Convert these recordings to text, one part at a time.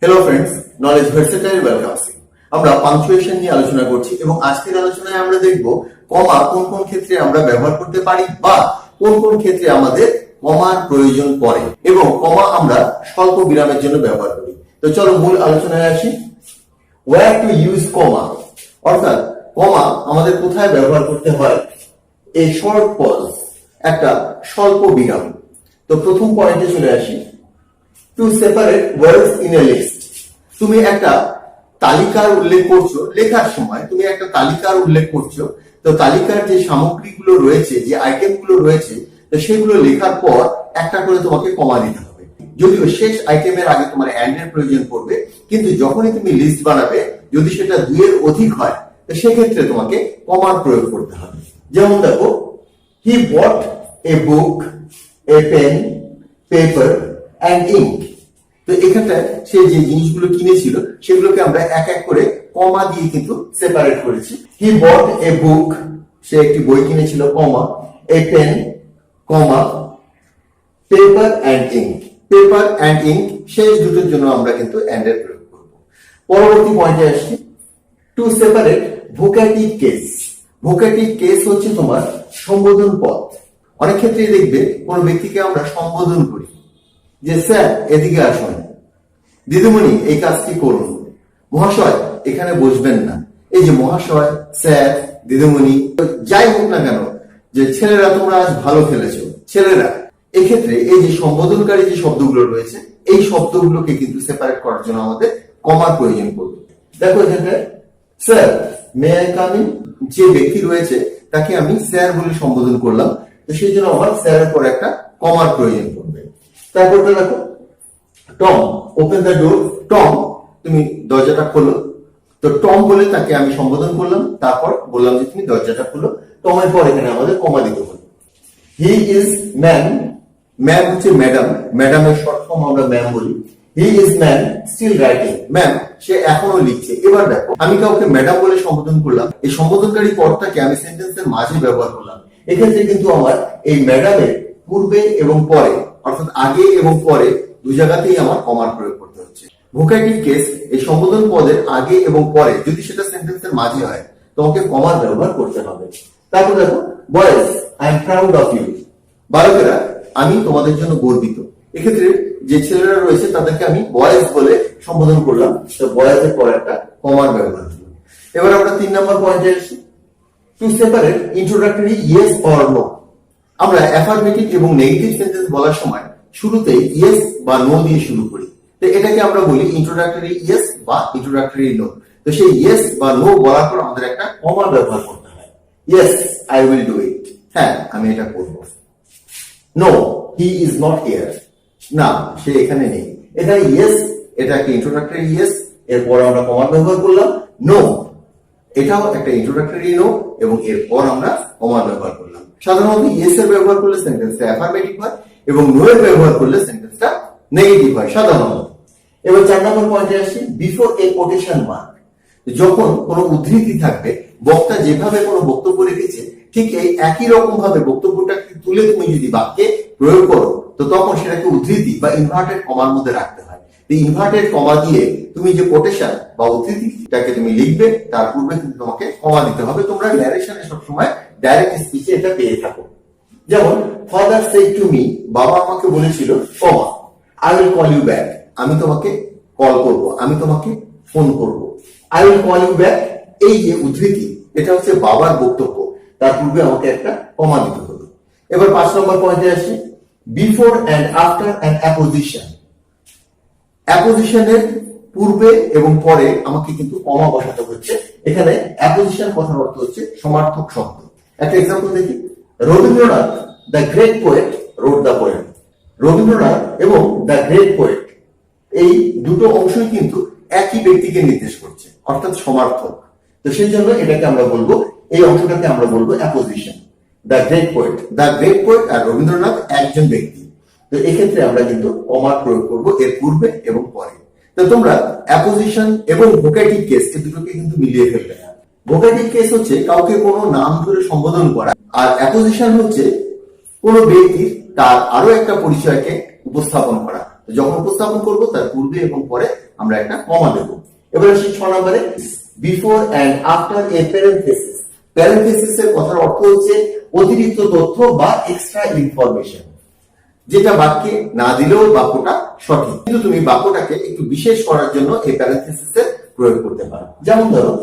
Hello friends, knowledge versatile welcomes you. আমরা punctuation নিয়ে আলোচনা করছি এবং আজকের আলোচনায় আমরা দেখব কমা কোন কোন ক্ষেত্রে আমরা ব্যবহার করতে পারি বা কোন কোন ক্ষেত্রে আমাদের কমার প্রয়োজন পড়ে এবং কমা আমরা স্বল্প বিরামের জন্য ব্যবহার করি। তো চলো মূল আলোচনায় আসি। ওয়্যার টু ইউজ কমা, অর্থাৎ কমা আমাদের কোথায় ব্যবহার করতে হয়? এ শর্ট পজ, একটা স্বল্প বিরাম। তো প্রথম পয়েন্টে চলে আসি। To separate words in a list, তুমি একটা তালিকার উল্লেখ করছো, লেখার সময় তুমি একটা তালিকার উল্লেখ করছো। তো তালিকার যে সামগ্রীগুলো রয়েছে, যে আইটেমগুলো রয়েছে, তো সেগুলো লেখার পর একটা করে তোমাকে কমা দিতে হবে। যদিও শেষ আইটেমের আগে তোমার এন্ড এর প্রয়োজন পড়বে, কিন্তু যখনই তুমি লিস্ট বানাবে, যদি সেটা 2 এর অধিক হয়, তো সেক্ষেত্রে তোমাকে কমার প্রয়োগ করতে হবে। যেমন দেখো, he bought a book, a pen, paper and ink. তো এখানটা সে যে জিনিসগুলো কিনেছিল সেগুলোকে আমরা এক এক করে কমা দিয়ে কিন্তু সেপারেট করেছি। হি বট এ বুক, সে একটি বই কিনেছিল, comma, a pen, comma, paper and ink. Paper and ink শেষ দুটোর জন্য আমরা কিন্তু এন্ড এর প্রয়োগ করব। পরবর্তী পয়েন্টে আসছি। To separate vocative case. Vocative case হচ্ছে তোমার সম্বোধন পদ। অনেক ক্ষেত্রে দেখবে কোনো ব্যক্তিকে আমরা সম্বোধন করি, যে স্যার এদিকে আসুন, দিদিমণি এই কাজটি করুন, মহাশয় এখানে বসবেন না। এই যে মহাশয়, স্যার, দিদিমণি, যাই হোক না কেন, যে ছেলেরা তোমরা আজ ভালো খেলেছো, ছেলেরা, এক্ষেত্রে এই যে সম্বোধনকারী যে শব্দগুলো রয়েছে, এই শব্দগুলোকে কিন্তু সেপারেট করার জন্য আমাদের কমার প্রয়োজন পড়বে। দেখো এখানে sir, may I come in, যে ব্যক্তি রয়েছে তাকে আমি স্যার বলে সম্বোধন করলাম, তো সেই জন্য আমার স্যারের পর একটা কমার প্রয়োজন পড়বে। তারপরটা দেখো, Tom open the door, Tom তুমি দরজাটা খোলো। তো টম বলে তাকে আমি সম্বোধন করলাম, তারপর বললাম যে তুমি দরজাটা খোলো। টমের পর এখানে আমাদের কমা দিতে হবে। হি ইজ ম্যান, ম্যাম হচ্ছে ম্যাডাম, ম্যাডামের শর্ট ফর্ম আমরা ম্যাম বলি। He is man still writing, ma'am সে এখনো লিখছে। এবার দেখো, আমি কাউকে ম্যাডাম বলে সম্বোধন করলাম, এই সম্বোধনকারী পদটাকে আমি সেন্টেন্সের মাঝে ব্যবহার করলাম। এক্ষেত্রে কিন্তু আমার এই ম্যাডামের পূর্বে এবং পরে, অর্থাৎ আগে এবং পরে দুই জায়গাতেই আমার কমার প্রয়োগ করতে হচ্ছে। ভোকাটিভ কেস, এই সম্বোধন পদের আগে এবং পরে যদি সেটা সেন্টেন্সের মাঝে হয়, তোমাকে কমার ব্যবহার করতে হবে। তারপর দেখো, boys I am proud of you, বালকেরা আমি তোমাদের জন্য গর্বিত। এক্ষেত্রে যে ছেলেরা রয়েছে তাদেরকে আমি বয়েজ বলে সম্বোধন করলাম, তো বয়েজের পর একটা কমার ব্যবহার হলো। এবার আমরা 3 নম্বর পয়েন্টে আসি। To separate introductory yes or no, আমরা অ্যাফার্মেটিভ এবং নেগেটিভ সেন্টেন্স বলার সময় শুরুতেই ইয়েস বা নো দিয়ে শুরু করি। তো এটাকে আমরা বলি ইন্ট্রোডাক্টরি ইয়েস বা ইন্ট্রোডাক্টরি নো। তো সেই ইয়েস বা নো বলার পর আমাদের একটা কমা ব্যবহার করতে হয়। Yes I will do it, হ্যাঁ আমি এটা করব। No he is not here, না সে এখানে নেই। এটা ইয়েস, এটা একটা ইন্ট্রোডাক্টরি ইয়েস, এরপর আমরা কমা ব্যবহার করলাম। নো, এটাও একটা ইন্ট্রোডাক্টরি নো এবং এরপর আমরা কমা ব্যবহার করলাম। সাধারণত ইয়েস এর ব্যবহার করলে সেন্টেন্সটা অ্যাফার্মেটিভ হয় এবং নো এর ব্যবহার করলে সেন্টেন্সটা নেগেটিভ হয় সাধারণত। এবার 4 নম্বর পয়েন্টে আসি। বিফোর এ কোটেশন মার্ক, যখন কোনো উদ্ধৃতি থাকবে, বক্তা যেভাবে কোনো বক্তব্য রেখেছে ঠিক এই একই রকম ভাবে বক্তব্যটাকে তুলে তুমি যদি বাক্যে প্রয়োগ করো, তো তখন সেটাকে উদ্ধৃতি বা ইনভার্টেড কমার মধ্যে রাখতে হয়। ইনভার্টেড কমা দিয়ে তুমি যে কোটেশন বা উদ্ধৃতিটাকে তুমি লিখবে, তার পূর্বে কিন্তু তোমাকে কমা দিতে হবে। তোমরা ন্যারেশনে সবসময় ডাইরেক্ট স্পিচে এটা পেয়ে থাকো। যেমন ফাদার সেড টু মি, বাবা আমাকে বলেছিল, comma, I will call you back, আমি তোমাকে কল করব, আমি তোমাকে ফোন করব। I will call you back, এই যে উদ্ধৃতি, এটা হচ্ছে বাবার বক্তব্য, তার পূর্বে আমাকে একটা কমা দিতে হবে। এবার 5 নম্বর পয়েন্টে আসি। Before and after an apposition, অ্যাপোজিশনের পূর্বে এবং পরে আমাকে কিন্তু কমা বসাতে হচ্ছে। এখানে অ্যাপোজিশন কথার অর্থ হচ্ছে সমার্থক শব্দ। একটা এক্সাম্পল দেখি। Rabindranath the great poet wrote the poem, Rabindranath এবং দ্য গ্রেট পোয়েট এই দুটো অংশই কিন্তু একই ব্যক্তিকে নির্দেশ করছে, অর্থাৎ সমার্থক। তো সেই জন্য এটাকে আমরা বলবো, এই অংশটাকে আমরা বলবো apposition. The great poet, the great poet আর রবীন্দ্রনাথ একজন ব্যক্তি। তো এক্ষেত্রে আমরা কিন্তু কমার প্রয়োগ করবো এর পূর্বে এবং পরে। তো তোমরা অ্যাপোজিশন এবং ভোকাটিভ কেস এই দুটোকে কিন্তু মিলিয়ে ফেলবে না। ভোকাটিভ কেস হচ্ছে কাউকে কোনো নাম ধরে সম্বোধন করা, আর অ্যাপোজিশন হচ্ছে কোনো ব্যক্তির তার আরো একটা পরিচয়কে উপস্থাপন করা। যখন উপস্থাপন করব তার পূর্বে এবং পরে আমরা একটা কমা দেব। এবার আসি 6 নম্বরে, before and after a parenthesis. Parenthesis এর কথার অর্থ হচ্ছে অতিরিক্ত তথ্য বা এক্সট্রা ইনফরমেশন, যেটা বাক্যে না দিলেও বাক্যটা সঠিক, কিন্তু তুমি বাক্যটাকে একটু বিশেষ করার জন্য এই প্যারেনথেসিস এর প্রয়োগ করতে পারো। যেমন ধরো,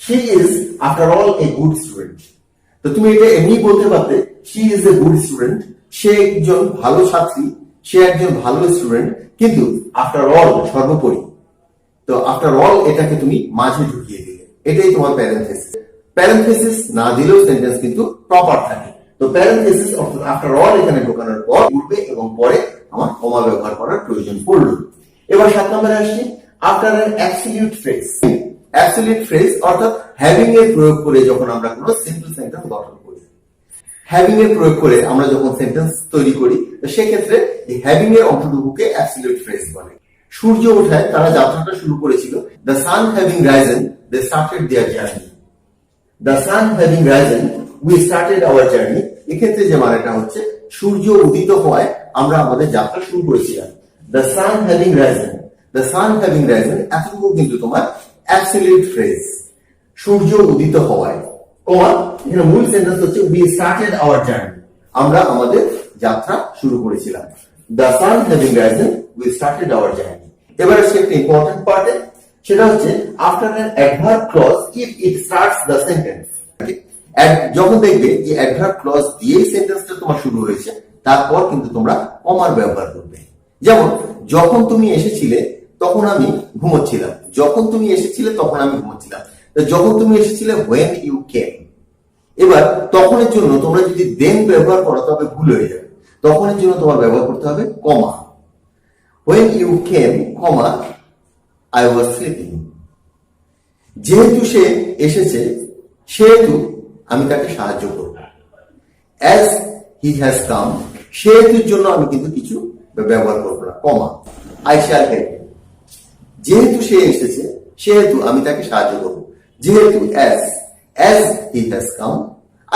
she is after all a good student। তো তুমি এটা এমনি বলতে পারতে, she is a good student, সে একজন ভালো ছাত্রী, সে একজন ভালো স্টুডেন্ট, কিন্তু আফটার অল সর্বোপরি, তো আফটার অল এটাকে তুমি মাঝে ঢুকিয়ে দিলে, এটাই তোমার প্যারেনথেসিস। প্যারেনথেসিস না দিলেও সেন্টেন্স কিন্তু প্রপার থাকে। তো প্যারেনথেসিস অর্থাৎ আফটার অল এখানে ঢোকানোর পর পূর্বে এবং পরে আমার কমা ব্যবহার করার প্রয়োজন পড়লো। এবার 7 নম্বরে আসি, after an absolute phrase. Absolute phrase অর্থাৎ হ্যাভিং এর প্রয়োগ করে যখন আমরা কোনো সিম্পল সেন্টেন্স গঠন করি, হ্যাভিং এর প্রয়োগ করে আমরা যখন সেন্টেন্স তৈরি করি, তো সেক্ষেত্রে এই হ্যাভিং এর অংশটুকুকে অ্যাবসলিউট ফ্রেজ বলে। সূর্য ওঠায় তারা যাত্রাটা শুরু করেছিল, the sun having risen they started their journey. The sun having risen we started our journey. এক্ষেত্রে যে মানেটা হচ্ছে সূর্য উদিত হওয়ায় আমরা আমাদের যাত্রা শুরু করেছিলাম। The sun having Ryzen, the sun having Ryzen, এতটুকু কিন্তু তোমার অ্যাবসলিউট ফ্রেজ, সূর্য উদিত হওয়ায়, কমা এখানে মূল সেন্টেন্স হচ্ছে উই স্টার্টেড আওয়ার জার্নি, আমরা আমাদের যাত্রা শুরু করেছিলাম। The sun having risen we started our journey. এবার আসছে একটা ইম্পর্টেন্ট পার্টে, সেটা হচ্ছে after an adverb clause if it starts the sentence. যখন দেখবে যে অ্যাডভার্ব ক্লজ দিয়ে সেন্টেন্সটা তোমার শুরু হয়েছে, তারপর কিন্তু তোমরা কমার ব্যবহার করবে। যেমন, যখন তুমি এসেছিলে তখন আমি ঘুমোচ্ছিলাম, যখন তুমি এসেছিলে তখন আমি ঘুমোচ্ছিলাম। যখন তুমি এসেছিলে, when you came। এবার তখনের জন্য তোমরা যদি then ব্যবহার করো তবে ভুল হয়ে যাবে, তখনের জন্য তোমার ব্যবহার করতে হবে কমা। when you came, comma, I was sleeping। যেহেতু সে এসেছে সেহেতু আমি তাকে সাহায্য করব। as he has come, সেহেতুর জন্য আমি কিন্তু কিছু ব্যবহার করবো না, কমা, I shall help him। যেহেতু সে এসেছে সেহেতু আমি তাকে সাহায্য করব। যেহেতু as he has come,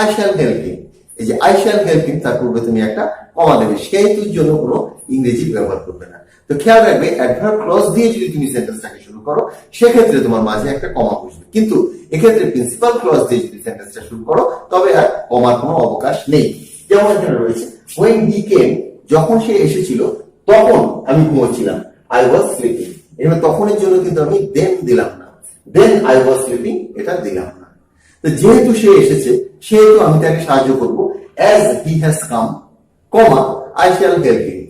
I shall help him। এই যে I shall help him, তার পূর্বে তুমি একটা কমা দেবে, সেহেতুর জন্য কোনো ইংরেজি ব্যবহার করবে না। তো খেয়াল রাখবে, অ্যাডভার্ব ক্লজ দিয়ে যদি তুমি সেন্টেন্সটাকে শুরু করো, সেক্ষেত্রে তোমার মাঝে একটা কমা বসবে, কিন্তু এক্ষেত্রে প্রিন্সিপাল ক্লজ দিয়ে যদি সেন্টেন্সটা শুরু করো, তবে আর কমার কোনো অবকাশ নেই। যেমন এখানে রয়েছে, when he came, যখন সে এসেছিল তখন আমি ঘুমোচ্ছিলাম, I was sleeping। এবার তখনের জন্য কিন্তু আমি then দিলাম না, then I was sleeping এটা দিলাম না। তো যেহেতু সে এসেছে সেহেতু আমি তাকে সাহায্য করব, as he has come, comma, I shall help him।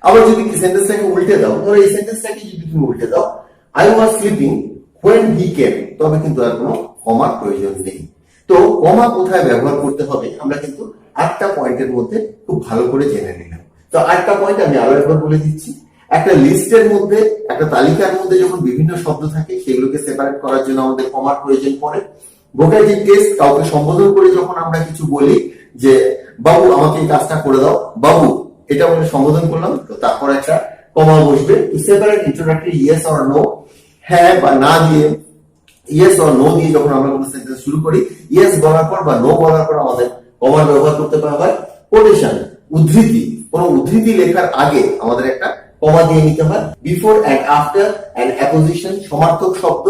আবার যদি সেন্টেন্সটাকে উল্টে দাও, ধরো এই সেন্টেন্সটাকে যদি তুমি উল্টে দাও, I was sleeping when he came, তবে কিন্তু আর কোনো কমার প্রয়োজন নেই। তো কমা কোথায় ব্যবহার করতে হবে আমরা কিন্তু 8টা পয়েন্টের মধ্যে খুব ভালো করে জেনে নিলাম। তো 8টা পয়েন্ট আমি আরো একবার বলে দিচ্ছি। একটা লিস্টের মধ্যে, একটা তালিকার মধ্যে যখন বিভিন্ন শব্দ থাকে, সেগুলোকে সেপারেট করার জন্য আমাদের কমার প্রয়োজন পড়ে। ভোকাবুলারি টেস্ট, কাউকে সম্বোধন করে যখন আমরা কিছু বলি যে বাবু আমাকে এই কাজটা করে দাও, বাবু এটা বলে সম্বোধন করলাম, তো তারপর একটা কমা বসবে। To separate introductory yes or no, হ্যাঁ বা না দিয়ে, ইয়েস অর নো দিয়ে যখন আমরা কোনো সেন্টেন্স শুরু করি, ইয়েস বলার পর বা নো বলার পর আমাদের কমার ব্যবহার করতে হয়। কোটেশন, উদ্ধৃতি, কোন উদ্ধৃতি লেখার আগে আমাদের একটা কমা দিয়ে নিতে হয়। Before and after and apposition, সমার্থক শব্দ।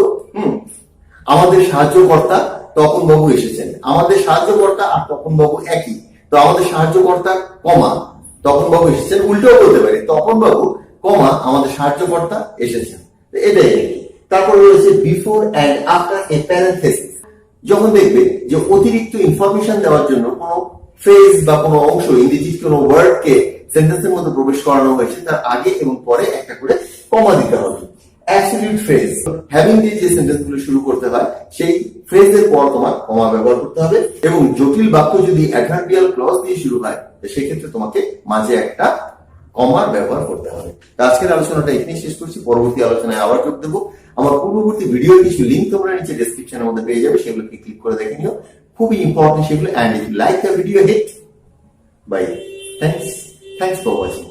আমাদের সাহায্যকর্তা তপন বাবু এসেছেন, আমাদের সাহায্যকর্তা আর তপন বাবু একই, তো আমাদের সাহায্যকর্তা কমা তপন বাবু এসেছেন, উল্টেও বলতে পারি তপন বাবু কমা আমাদের সাহায্যকর্তা এসেছেন, এটাই। তারপর রয়েছে before and after a parenthesis. যখন দেখবে যে অতিরিক্ত ইনফরমেশন দেওয়ার জন্য কোনো ফ্রেজ বা কোনো অংশ, ইংরেজির কোনো ওয়ার্ডকে সেন্টেন্সের মধ্যে প্রবেশ করানো হয়েছে, তার আগে এবং পরে একটা করে কমা দিতে হবে। অ্যাবসলিউট ফ্রেজ, হ্যাভিং দিয়ে যে সেন্টেন্সগুলো শুরু করতে হয়, সেই ফ্রেজের পর তোমার কমা ব্যবহার করতে হবে। এবং জটিল বাক্য যদি অ্যাডভার্বিয়াল ক্লজ দিয়ে শুরু হয়, সেক্ষেত্রে তোমাকে মাঝে একটা কমার ব্যবহার করতে হবে। আজকের আলোচনাটা এখানেই শেষ করছি, পরবর্তী আলোচনায় আবার যোগ দেবো। আমার পূর্ববর্তী ভিডিওর কিছু লিঙ্ক তোমরা নিচে ডেসক্রিপশনের মধ্যে পেয়ে যাবে, সেগুলোকে ক্লিক করে দেখে নিও, খুবই ইম্পর্টেন্ট সেগুলো। And if you like the video, hit bye. Thanks for watching.